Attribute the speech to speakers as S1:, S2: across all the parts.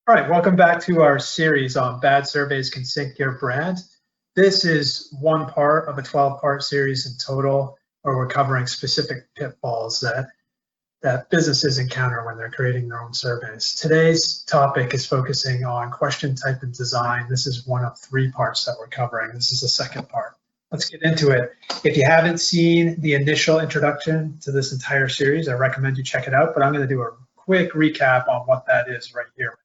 S1: All right, welcome back to our series on bad surveys can sink your brand. This is one part of a 12-part series in total, where we're covering specific pitfalls that businesses encounter when they're creating their own surveys. Today's topic is focusing on question type and design. This is one of 3 parts that we're covering. This is the second part. Let's get into it. If you haven't seen the initial introduction to this entire series, I recommend you check it out, but I'm going to do a quick recap on what that is right here.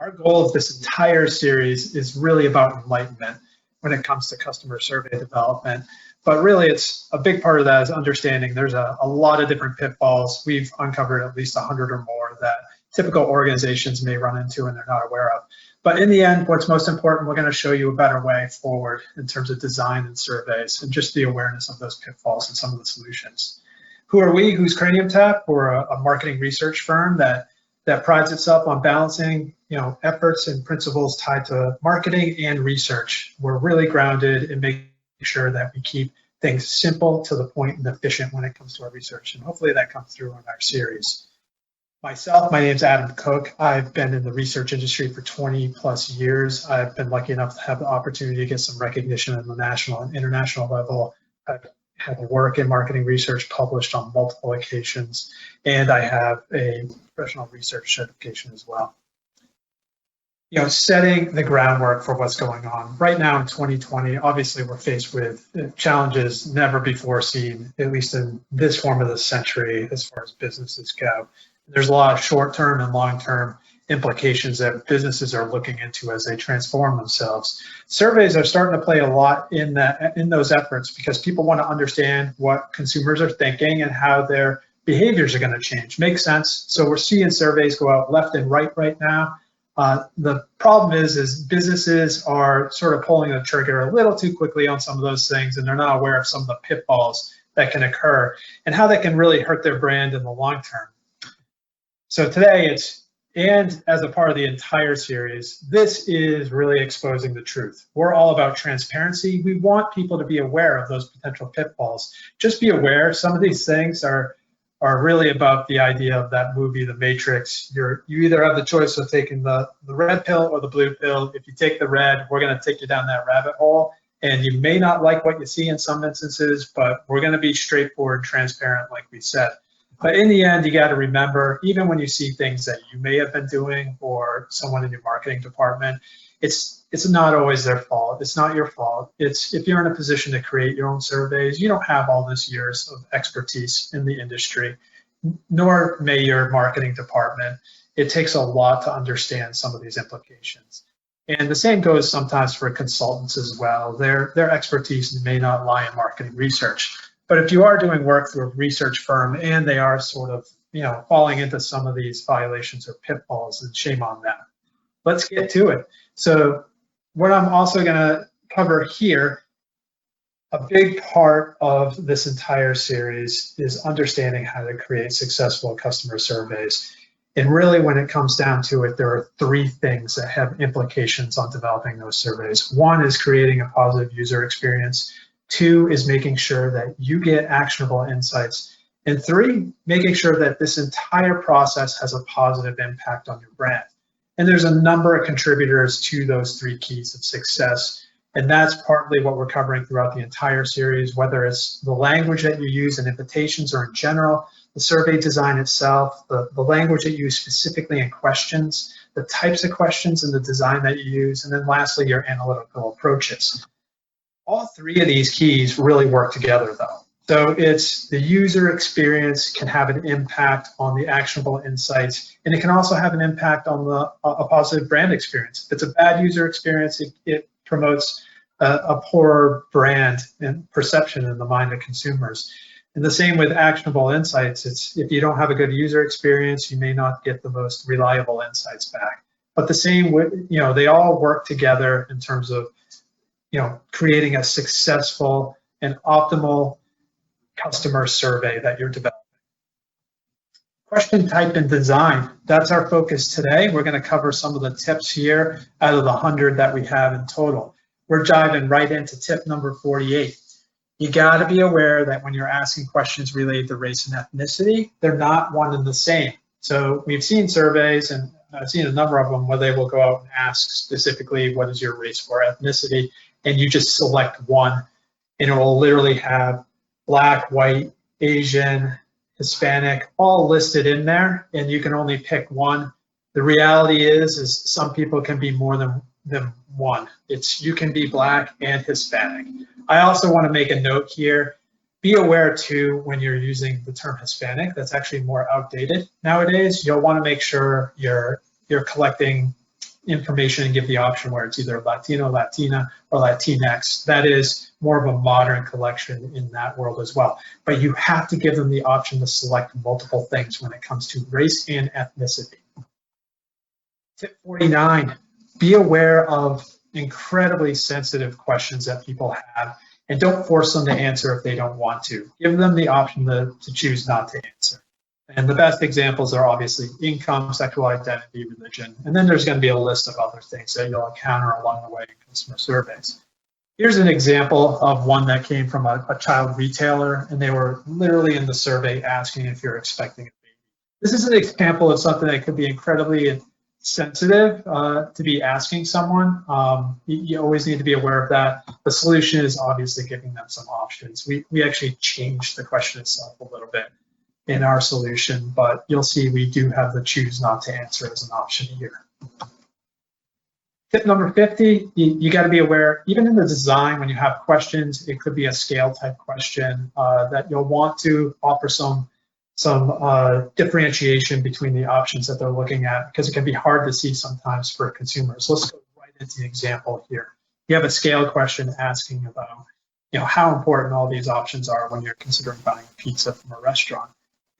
S1: Our goal of this entire series is really about enlightenment when it comes to customer survey development. But really, it's a big part of that is understanding there's a lot of different pitfalls. We've uncovered at least 100 or more that typical organizations may run into and they're not aware of. But in the end, what's most important, we're going to show you a better way forward in terms of design and surveys and just the awareness of those pitfalls and some of the solutions. Who are we? Who's CraniumTap? We're a marketing research firm that prides itself on balancing, efforts and principles tied to marketing and research. We're really grounded in making sure that we keep things simple, to the point, and efficient when it comes to our research. And hopefully that comes through in our series. Myself, my name's Adam Cook. I've been in the research industry for 20 plus years. I've been lucky enough to have the opportunity to get some recognition at the national and international level. I've had work in marketing research published on multiple occasions, and I have a professional research certification as well. Setting the groundwork for what's going on. Right now in 2020, obviously we're faced with challenges never before seen, at least in this form of the century, as far as businesses go. There's a lot of short-term and long-term implications that businesses are looking into as they transform themselves. Surveys are starting to play a lot in those efforts, because people want to understand what consumers are thinking and how their behaviors are going to change. Makes sense. So we're seeing surveys go out left and right now. The problem is businesses are sort of pulling the trigger a little too quickly on some of those things, and they're not aware of some of the pitfalls that can occur and how that can really hurt their brand in the long term. So today, and as a part of the entire series, this is really exposing the truth. We're all about transparency. We want people to be aware of those potential pitfalls. Just be aware, some of these things are really about the idea of that movie, The Matrix. You either have the choice of taking the red pill or the blue pill. If you take the red, we're going to take you down that rabbit hole. And you may not like what you see in some instances, but we're going to be straightforward, transparent, like we said. But in the end, you got to remember, even when you see things that you may have been doing or someone in your marketing department, it's not always their fault. It's not your fault. It's if you're in a position to create your own surveys, you don't have all this years of expertise in the industry, nor may your marketing department. It takes a lot to understand some of these implications. And the same goes sometimes for consultants as well. Their expertise may not lie in marketing research. But if you are doing work through a research firm and they are sort of, falling into some of these violations or pitfalls, then shame on them. Let's get to it. So what I'm also going to cover here, a big part of this entire series is understanding how to create successful customer surveys. And really, when it comes down to it, there are 3 things that have implications on developing those surveys. 1 is creating a positive user experience. 2 is making sure that you get actionable insights. And 3, making sure that this entire process has a positive impact on your brand. And there's a number of contributors to those 3 keys of success. And that's partly what we're covering throughout the entire series, whether it's the language that you use in invitations or in general, the survey design itself, the language that you use specifically in questions, the types of questions and the design that you use, and then lastly, your analytical approaches. All 3 of these keys really work together though. So it's the user experience can have an impact on the actionable insights, and it can also have an impact on a positive brand experience. If it's a bad user experience, it promotes a poor brand and perception in the mind of consumers. And the same with actionable insights. It's if you don't have a good user experience, you may not get the most reliable insights back. But the same with, they all work together in terms of creating a successful and optimal customer survey that you're developing. Question type and design, that's our focus today. We're going to cover some of the tips here out of the 100 that we have in total. We're diving right into tip number 48. You got to be aware that when you're asking questions related to race and ethnicity, they're not one and the same. So we've seen surveys, and I've seen a number of them where they will go out and ask specifically, what is your race or ethnicity? And you just select one, and it will literally have Black, white, Asian, Hispanic, all listed in there, and you can only pick one. The reality is some people can be more than one. You can be Black and Hispanic. I also want to make a note here. Be aware too, when you're using the term Hispanic, that's actually more outdated nowadays. You'll want to make sure you're collecting information and give the option where it's either Latino, Latina, or Latinx. That is more of a modern collection in that world as well. But you have to give them the option to select multiple things when it comes to race and ethnicity. Tip 49, be aware of incredibly sensitive questions that people have, and don't force them to answer if they don't want to. Give them the option to choose not to answer. And the best examples are obviously income, sexual identity, religion, and then there's going to be a list of other things that you'll encounter along the way in customer surveys. Here's an example of one that came from a child retailer, and they were literally in the survey asking if you're expecting a baby. This is an example of something that could be incredibly sensitive to be asking someone. You always need to be aware of that. The solution is obviously giving them some options. We actually changed the question itself a little bit in our solution, but you'll see we do have the choose not to answer as an option here. Tip number 50, you got to be aware, even in the design, when you have questions, it could be a scale type question that you'll want to offer some differentiation between the options that they're looking at, because it can be hard to see sometimes for consumers. Let's go right into the example here. You have a scale question asking about, how important all these options are when you're considering buying pizza from a restaurant.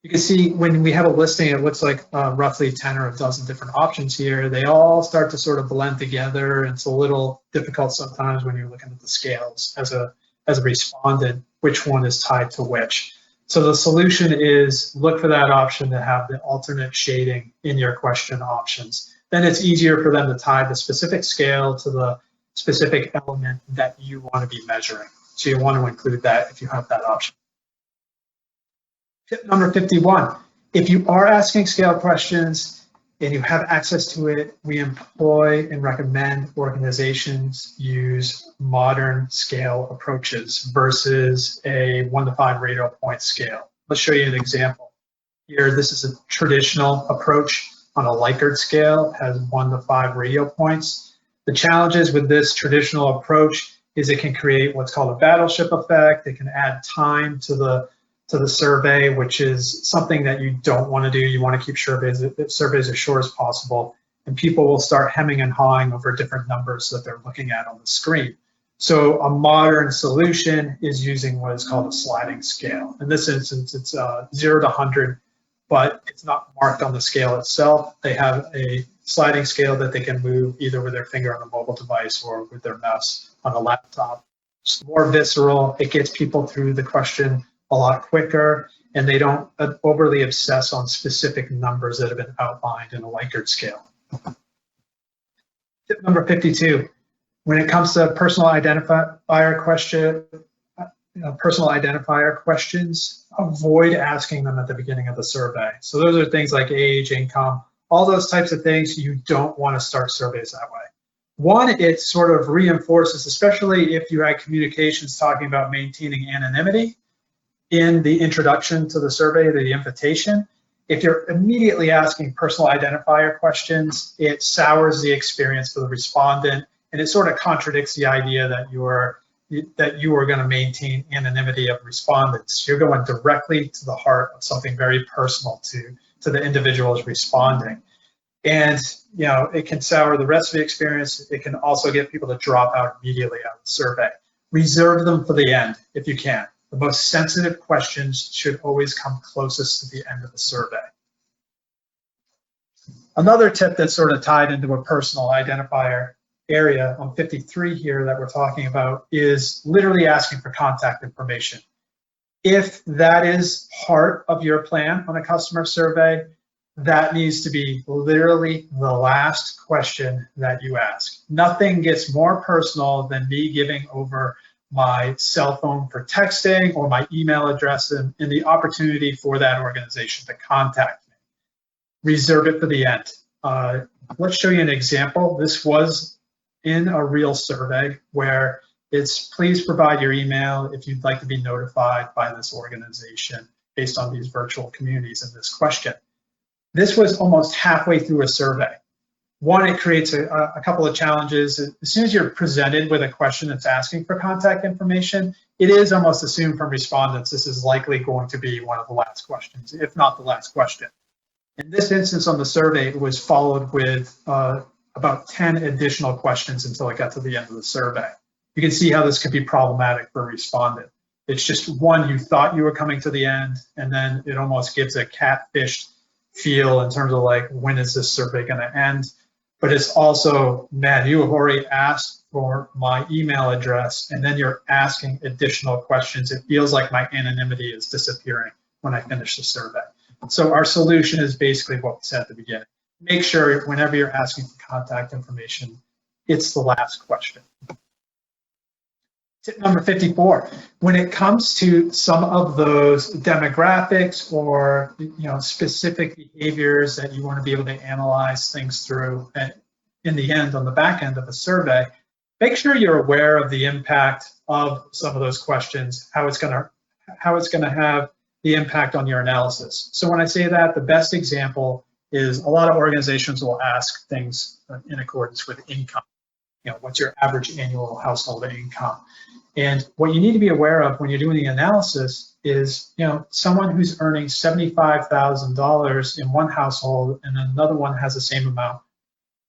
S1: You can see when we have a listing, it looks like roughly 10 or a dozen different options here. They all start to sort of blend together. It's a little difficult sometimes when you're looking at the scales as a respondent, which one is tied to which. So the solution is look for that option to have the alternate shading in your question options. Then it's easier for them to tie the specific scale to the specific element that you want to be measuring. So you want to include that if you have that option. Tip number 51, if you are asking scale questions and you have access to it, we employ and recommend organizations use modern scale approaches versus a 1 to 5 radial point scale. Let's show you an example. Here, this is a traditional approach on a Likert scale, it has 1 to 5 radial points. The challenges with this traditional approach is it can create what's called a battleship effect. It can add time to the survey, which is something that you don't want to do. You want to keep surveys as short as possible, and people will start hemming and hawing over different numbers that they're looking at on the screen. So a modern solution is using what is called a sliding scale. In this instance, it's 0 to 100, but it's not marked on the scale itself. They have a sliding scale that they can move either with their finger on a mobile device or with their mouse on a laptop. It's more visceral. It gets people through the question a lot quicker, and they don't overly obsess on specific numbers that have been outlined in a Likert scale. Tip number 52, when it comes to personal identifier questions, avoid asking them at the beginning of the survey. So those are things like age, income, all those types of things. You don't want to start surveys that way. One, it sort of reinforces, especially if you had communications talking about maintaining anonymity in the introduction to the survey, the invitation. If you're immediately asking personal identifier questions, it sours the experience for the respondent, and it sort of contradicts the idea that you are going to maintain anonymity of respondents. You're going directly to the heart of something very personal to the individual who's responding. And it can sour the rest of the experience. It can also get people to drop out immediately out of the survey. Reserve them for the end if you can. The most sensitive questions should always come closest to the end of the survey. Another tip that's sort of tied into a personal identifier area on 53 here that we're talking about is literally asking for contact information. If that is part of your plan on a customer survey, that needs to be literally the last question that you ask. Nothing gets more personal than me giving over my cell phone for texting or my email address and the opportunity for that organization to contact me. Reserve it for the end. Let's show you an example. This was in a real survey where it's please provide your email if you'd like to be notified by this organization based on these virtual communities in this question. This was almost halfway through a survey. One, it creates a couple of challenges. As soon as you're presented with a question that's asking for contact information, it is almost assumed from respondents this is likely going to be one of the last questions, if not the last question. In this instance on the survey, it was followed with about 10 additional questions until it got to the end of the survey. You can see how this could be problematic for a respondent. It's just one, you thought you were coming to the end, and then it almost gives a catfish feel in terms of like, when is this survey going to end? But it's also, man, you have already asked for my email address, and then you're asking additional questions. It feels like my anonymity is disappearing when I finish the survey. So our solution is basically what we said at the beginning. Make sure whenever you're asking for contact information, it's the last question. Tip number 54, when it comes to some of those demographics or specific behaviors that you want to be able to analyze things through in the end, on the back end of a survey, make sure you're aware of the impact of some of those questions, how it's going to have the impact on your analysis. So when I say that, the best example is a lot of organizations will ask things in accordance with income. What's your average annual household income? And what you need to be aware of when you're doing the analysis is, someone who's earning $75,000 in one household and another one has the same amount,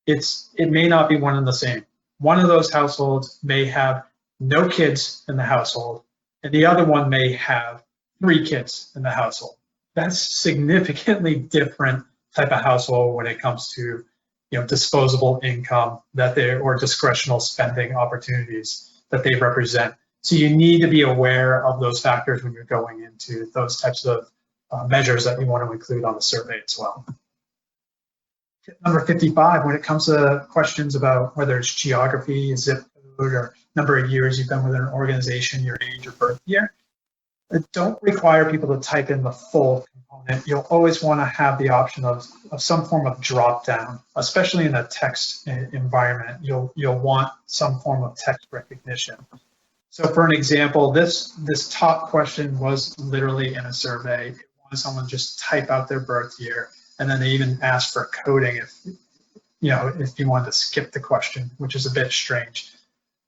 S1: it may not be one and the same. One of those households may have no kids in the household, and the other one may have 3 kids in the household. That's significantly different type of household when it comes to disposable income or discretional spending opportunities that they represent. So you need to be aware of those factors when you're going into those types of measures that you want to include on the survey as well. Tip number 55, when it comes to questions about whether it's geography, zip code, or number of years you've been with an organization, your age or birth year, don't require people to type in the full component. You'll always want to have the option of some form of drop down, especially in a text environment. You'll want some form of text recognition. So for an example, this top question was literally in a survey. It wanted someone to just type out their birth year, and then they even asked for coding if you wanted to skip the question, which is a bit strange.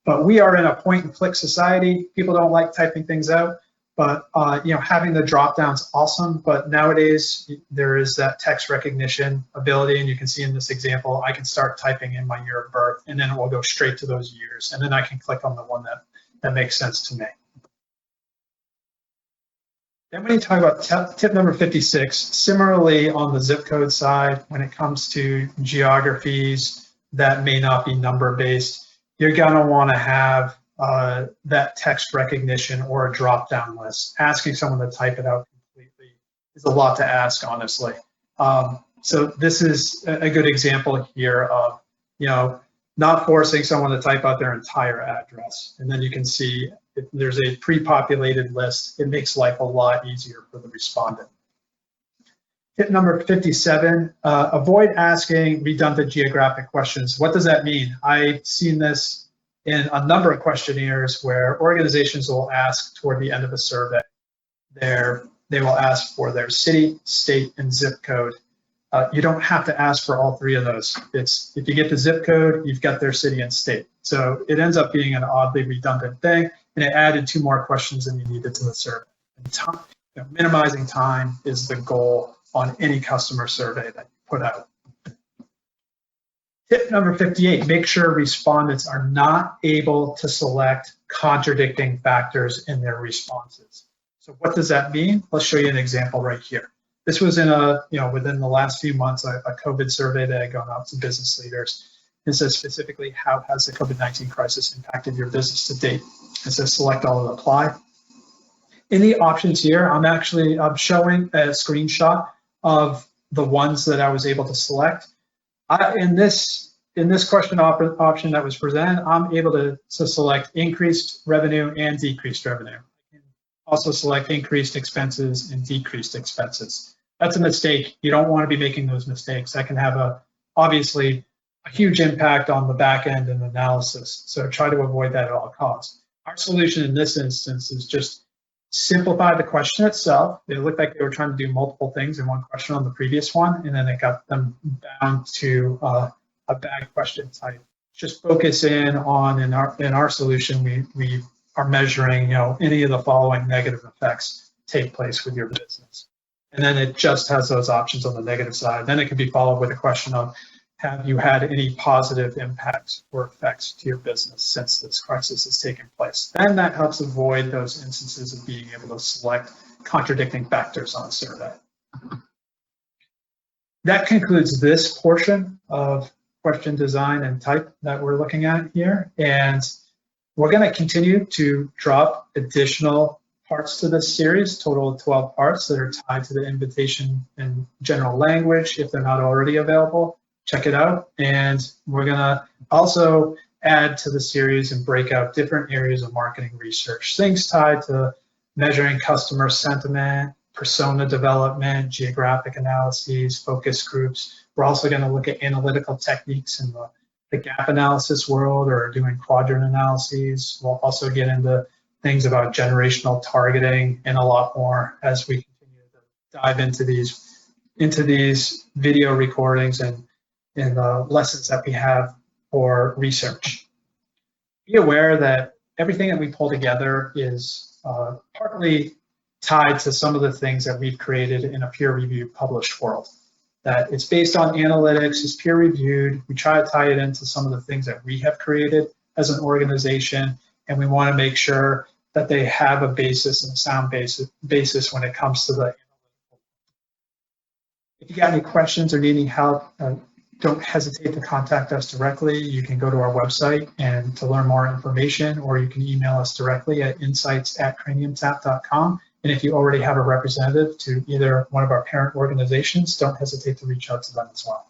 S1: But we are in a point and click society. People don't like typing things out. But having the drop down is awesome. But nowadays there is that text recognition ability, and you can see in this example, I can start typing in my year of birth, and then it will go straight to those years, and then I can click on the one that makes sense to me. Then when you talk about tip number 56, similarly on the zip code side, when it comes to geographies that may not be number based, you're gonna want to have that text recognition or a drop-down list. Asking someone to type it out completely is a lot to ask, honestly. So this is a good example here of, not forcing someone to type out their entire address. And then you can see if there's a pre-populated list, it makes life a lot easier for the respondent. Tip number 57, avoid asking redundant geographic questions. What does that mean? I've seen this in a number of questionnaires where organizations will ask toward the end of a survey, they will ask for their city, state, and zip code. You don't have to ask for all 3 of those. If you get the zip code, you've got their city and state. So it ends up being an oddly redundant thing, and it added 2 more questions than you needed to the survey. And minimizing time is the goal on any customer survey that you put out. Tip number 58, make sure respondents are not able to select contradicting factors in their responses. So what does that mean? Let's show you an example right here. This was in within the last few months, a COVID survey that had gone out to business leaders. It says specifically, how has the COVID-19 crisis impacted your business to date? It says select all and apply. In the options here, I'm showing a screenshot of the ones that I was able to select. In this question option that was presented, I'm able to select increased revenue and decreased revenue. I can also select increased expenses and decreased expenses. That's a mistake. You don't want to be making those mistakes. That can have a obviously a huge impact on the back end and analysis. So try to avoid that at all costs. Our solution in this instance is just simplify the question itself. It looked like they were trying to do multiple things in one question on the previous one, and then it got them down to a bad question type. Just focus in on, in our solution, we are measuring, any of the following negative effects take place with your business. And then it just has those options on the negative side. Then it can be followed with a question of, have you had any positive impacts or effects to your business since this crisis has taken place? And that helps avoid those instances of being able to select contradicting factors on a survey. That concludes this portion of question design and type that we're looking at here. And we're going to continue to drop additional parts to this series, total of 12 parts that are tied to the invitation and general language if they're not already available. Check it out. And we're going to also add to the series and break out different areas of marketing research, things tied to measuring customer sentiment, persona development, geographic analyses, focus groups. We're also going to look at analytical techniques in the gap analysis world, or doing quadrant analyses. We'll also get into things about generational targeting and a lot more as we continue to dive into these video recordings and lessons that we have for research. Be aware that everything that we pull together is partly tied to some of the things that we've created in a peer-reviewed published world. That it's based on analytics, it's peer-reviewed. We try to tie it into some of the things that we have created as an organization, and we want to make sure that they have a basis and a sound basis when it comes to the analytical. If you got any questions or need any help, don't hesitate to contact us directly. You can go to our website and to learn more information, or you can email us directly at insights@craniumtap.com. And if you already have a representative to either one of our parent organizations, don't hesitate to reach out to them as well.